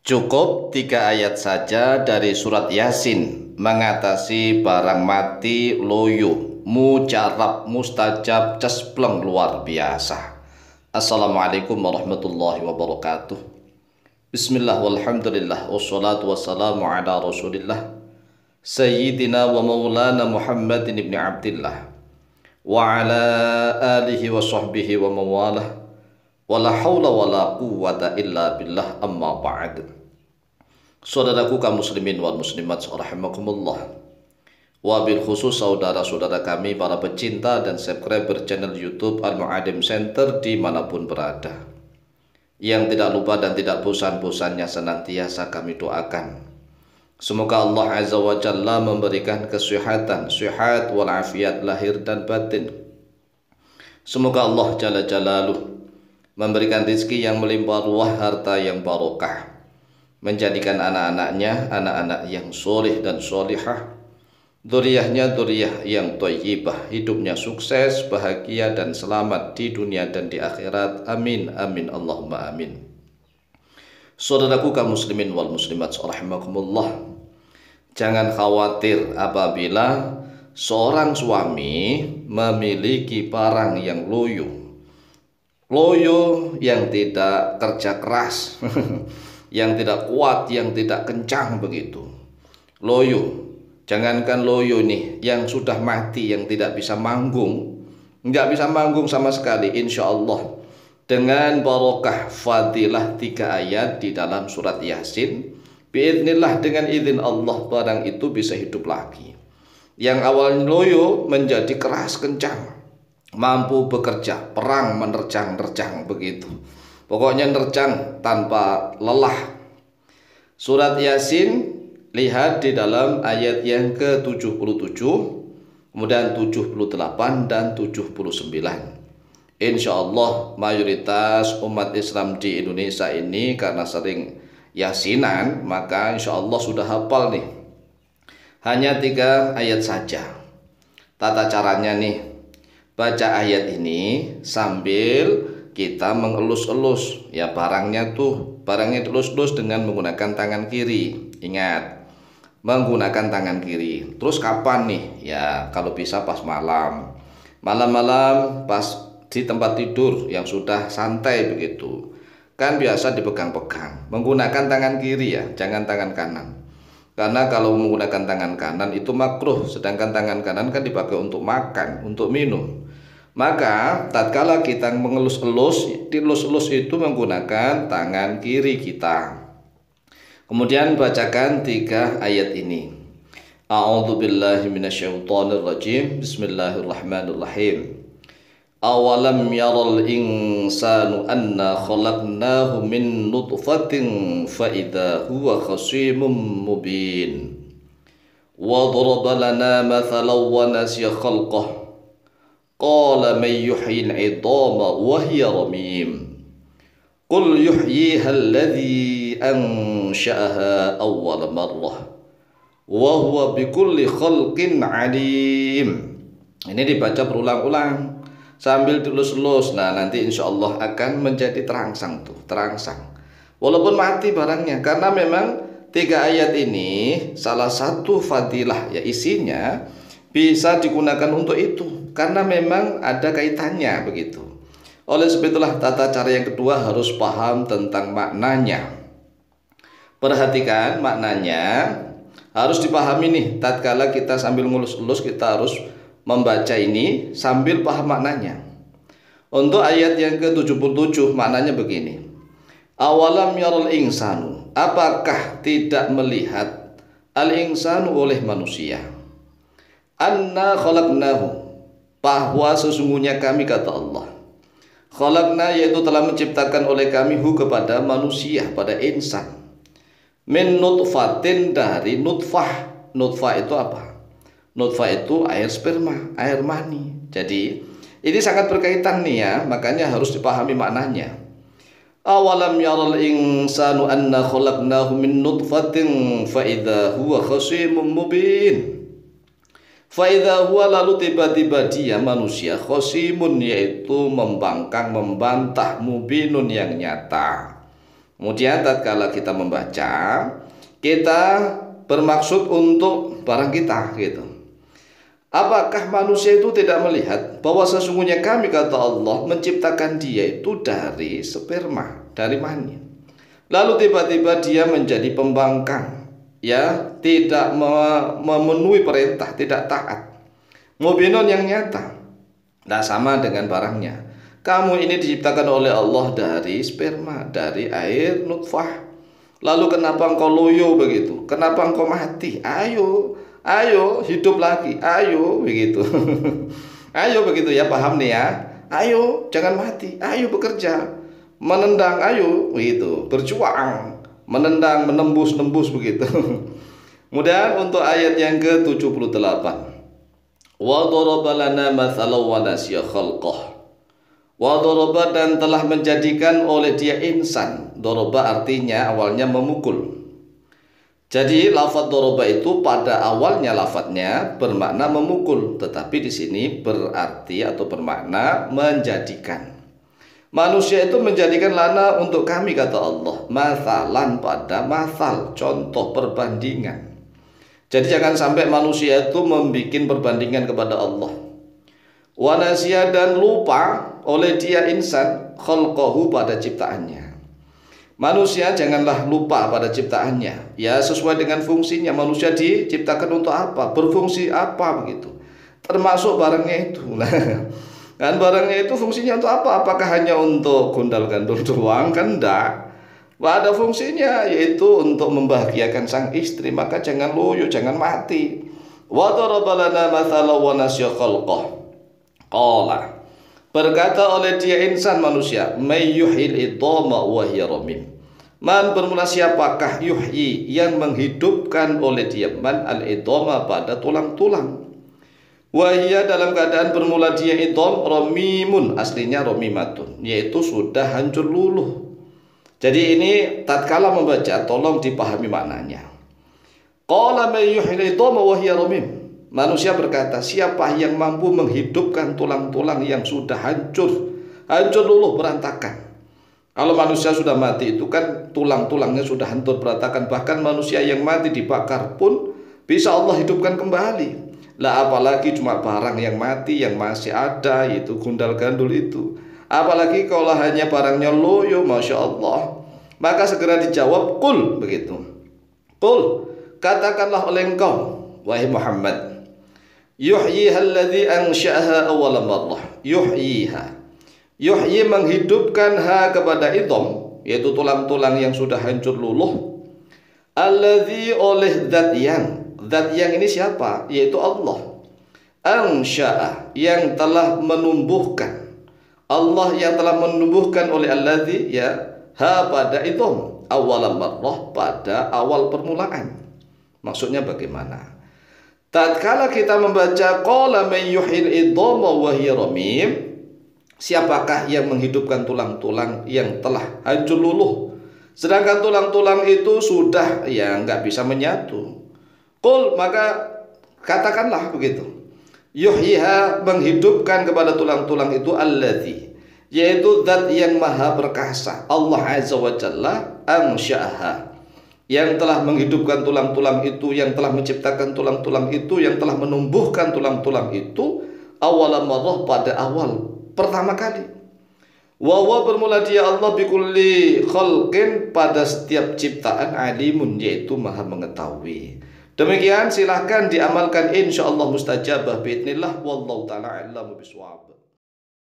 Cukup 3 ayat saja dari surat Yasin mengatasi barang mati, loyo, mujarab, mustajab, cespleng luar biasa. Assalamualaikum warahmatullahi wabarakatuh. Bismillah walhamdulillah wassalatu wassalamu ala rasulillah Sayyidina wa maulana Muhammadin ibn Abdillah wa ala alihi wa sahbihi wa mawalah wala hawla wala quwwata illa billah amma ba'd. Saudaraku kaum muslimin wal muslimat rahimakumullah, wabil khusus saudara-saudara kami para pecinta dan subscriber channel YouTube Al-Mu'adim Center dimanapun berada, yang tidak lupa dan tidak bosan-bosannya senantiasa kami doakan semoga Allah Azza wa Jalla memberikan kesehatan, sehat walafiat lahir dan batin. Semoga Allah Jalla Jalaluh memberikan rezeki yang melimpah ruah, harta yang barokah, menjadikan anak-anaknya anak-anak yang soleh dan solihah, dzurriyyahnya dzurriyyah yang thayyibah, hidupnya sukses, bahagia dan selamat di dunia dan di akhirat. Amin amin Allahumma amin. Saudaraku kaum muslimin wal muslimat rahimakumullah, jangan khawatir apabila seorang suami memiliki barang yang loyo yang tidak kerja keras yang tidak kuat, yang tidak kencang begitu. Loyo, jangankan loyo nih, yang sudah mati, yang tidak bisa manggung, nggak bisa manggung sama sekali, insya Allah dengan barokah fadilah 3 ayat di dalam surat Yasin, biidznillah dengan izin Allah barang itu bisa hidup lagi. Yang awalnya loyo menjadi keras kencang, mampu bekerja, perang menerjang-nerjang begitu. Pokoknya nerjang tanpa lelah. Surat Yasin, lihat di dalam ayat yang ke-77, kemudian 78 dan 79. Insya Allah mayoritas umat Islam di Indonesia ini karena sering yasinan, maka insya Allah sudah hafal nih. Hanya 3 ayat saja. Tata caranya nih, baca ayat ini sambil kita mengelus-elus ya barangnya dilus-elus dengan menggunakan tangan kiri. Ingat, menggunakan tangan kiri. Terus kapan nih? Ya kalau bisa pas malam, malam-malam pas di tempat tidur yang sudah santai begitu, kan biasa dipegang-pegang, menggunakan tangan kiri ya, jangan tangan kanan. Karena kalau menggunakan tangan kanan itu makruh, sedangkan tangan kanan kan dipakai untuk makan, untuk minum. Maka tatkala kita mengelus-elus, dilus-elus itu menggunakan tangan kiri kita. Kemudian bacakan 3 ayat ini. A'udzubillahi minasyaitonirrajim. Bismillahirrahmanirrahim. Awalam yaral insanu anna khalaqnahu min nutfatin fa idza huwa khasimun mubin. Wa daraba lana mathalan wa nasiya khalqah. Qala man yuhyil 'idhama wa hiya ramim. Qul yuhyiha alladhi ansha'aha awwal marrah wa huwa bikulli khalqin 'alim. Ini dibaca berulang-ulang sambil dilus-lus. Nah, nanti insya Allah akan menjadi terangsang tuh, terangsang. Walaupun mati barangnya, karena memang 3 ayat ini salah satu fadilah ya, isinya bisa digunakan untuk itu karena memang ada kaitannya begitu. Oleh sebab itulah tata cara yang kedua harus paham tentang maknanya. Perhatikan maknanya, harus dipahami nih. Tatkala kita sambil ngelus-elus, kita harus membaca ini sambil paham maknanya. Untuk ayat yang ke-77 maknanya begini. Awalam yaral insanu, apakah tidak melihat al-insanu oleh manusia, anna khalaqnahu, bahwa sesungguhnya kami, kata Allah, khalaqna yaitu telah menciptakan oleh kami hu kepada manusia, pada insan, min nutfatin, dari nutfah. Nutfah itu apa? Nutfah itu air sperma, air mani. Jadi ini sangat berkaitan nih ya, makanya harus dipahami maknanya. Awalam yaral insanu anna khalaqnahu min nutfatin fa idza huwa khasimun mubin. Faidha huwa, lalu tiba-tiba dia manusia, khosimun yaitu membangkang, membantah, mubinun yang nyata. Kemudian tatkala kita membaca, kita bermaksud untuk barang kita gitu. Apakah manusia itu tidak melihat bahwa sesungguhnya kami, kata Allah, menciptakan dia itu dari sperma, dari mani. Lalu tiba-tiba dia menjadi pembangkang, ya, tidak memenuhi perintah, tidak taat. Mubinun yang nyata. Tidak sama dengan barangnya. Kamu ini diciptakan oleh Allah dari sperma, dari air nutfah. Lalu kenapa engkau loyo begitu? Kenapa engkau mati? Ayo hidup lagi, ayo begitu. Ayo begitu ya, paham nih ya. Ayo jangan mati, ayo bekerja, menendang, ayo begitu, berjuang, menendang, menembus begitu. Kemudian untuk ayat yang ke-78. Wa daraba lana mathalan wa nasiya khalqah. Wa daraba, dan telah menjadikan oleh dia insan. Daraba artinya awalnya memukul. Jadi lafaz doroba itu pada awalnya lafadznya bermakna memukul, tetapi di sini berarti atau bermakna menjadikan. Manusia itu menjadikan lana untuk kami, kata Allah, mathalan pada mathal, contoh perbandingan. Jadi jangan sampai manusia itu membuat perbandingan kepada Allah. Wa nasiya, dan lupa oleh dia insan khalqahu, pada ciptaannya. Manusia janganlah lupa pada ciptaannya, ya, sesuai dengan fungsinya. Manusia diciptakan untuk apa, berfungsi apa begitu, termasuk barangnya itu. Nah, kan barangnya itu fungsinya untuk apa? Apakah hanya untuk gondal-gandul doang? Kan enggak. Ada fungsinya, yaitu untuk membahagiakan sang istri. Maka jangan loyo, jangan mati. Wa daraba lana mathalan wa nasiya khalqah. Qala, berkata oleh dia insan manusia, may yuhyil idhama wa hiya ramim. Man, bermula siapakah, yuhyi, yang menghidupkan oleh dia, man al idhama, pada tulang-tulang. Wa hiya, dalam keadaan bermula dia idham, ramimun, aslinya ramimatun, yaitu sudah hancur luluh. Jadi ini tatkala membaca tolong dipahami maknanya. Qala may yuhyil idhama wa hiya ramim. Manusia berkata, siapa yang mampu menghidupkan tulang-tulang yang sudah hancur luluh, berantakan. Kalau manusia sudah mati itu kan tulang-tulangnya sudah hancur berantakan. Bahkan manusia yang mati dibakar pun bisa Allah hidupkan kembali. Lah apalagi cuma barang yang mati yang masih ada, yaitu gundal-gandul itu. Apalagi kalau hanya barangnya loyo, Masya Allah. Maka segera dijawab, qul, begitu. Qul, katakanlah oleh engkau, wahai Muhammad, yuhyiha alladhi ansha'aha awwala marrah. Yuhyi, menghidupkan ha, kepada idham, yaitu tulang-tulang yang sudah hancur luluh. Alladhi, oleh zat yang ini siapa? Yaitu Allah. Ansha'ah, yang telah menumbuhkan. Allah yang telah menumbuhkan oleh alladhi, ya, ha, pada idham, awwala marrah, pada awal permulaan. Maksudnya bagaimana? Tatkala kita membaca qala may yuhyil idhama wa hiya ramim, siapakah yang menghidupkan tulang-tulang yang telah hancur luluh, sedangkan tulang-tulang itu sudah, ya, nggak bisa menyatu. Qul, maka katakanlah begitu. Yuhyiha, menghidupkan kepada tulang-tulang itu, alladzi, yaitu zat yang maha perkasa, Allah Azza wa Jalla, ansya'aha, yang telah menghidupkan tulang-tulang itu, yang telah menciptakan tulang-tulang itu, yang telah menumbuhkan tulang-tulang itu, awwala marrah, pada awal pertama kali. Wa bermula dia Allah bikulli khalqin, pada setiap ciptaan, alimun, yaitu maha mengetahui. Demikian, silahkan diamalkan, insyaallah mustajabah biidznillah, wallahu ta'ala a'lamu bishawab.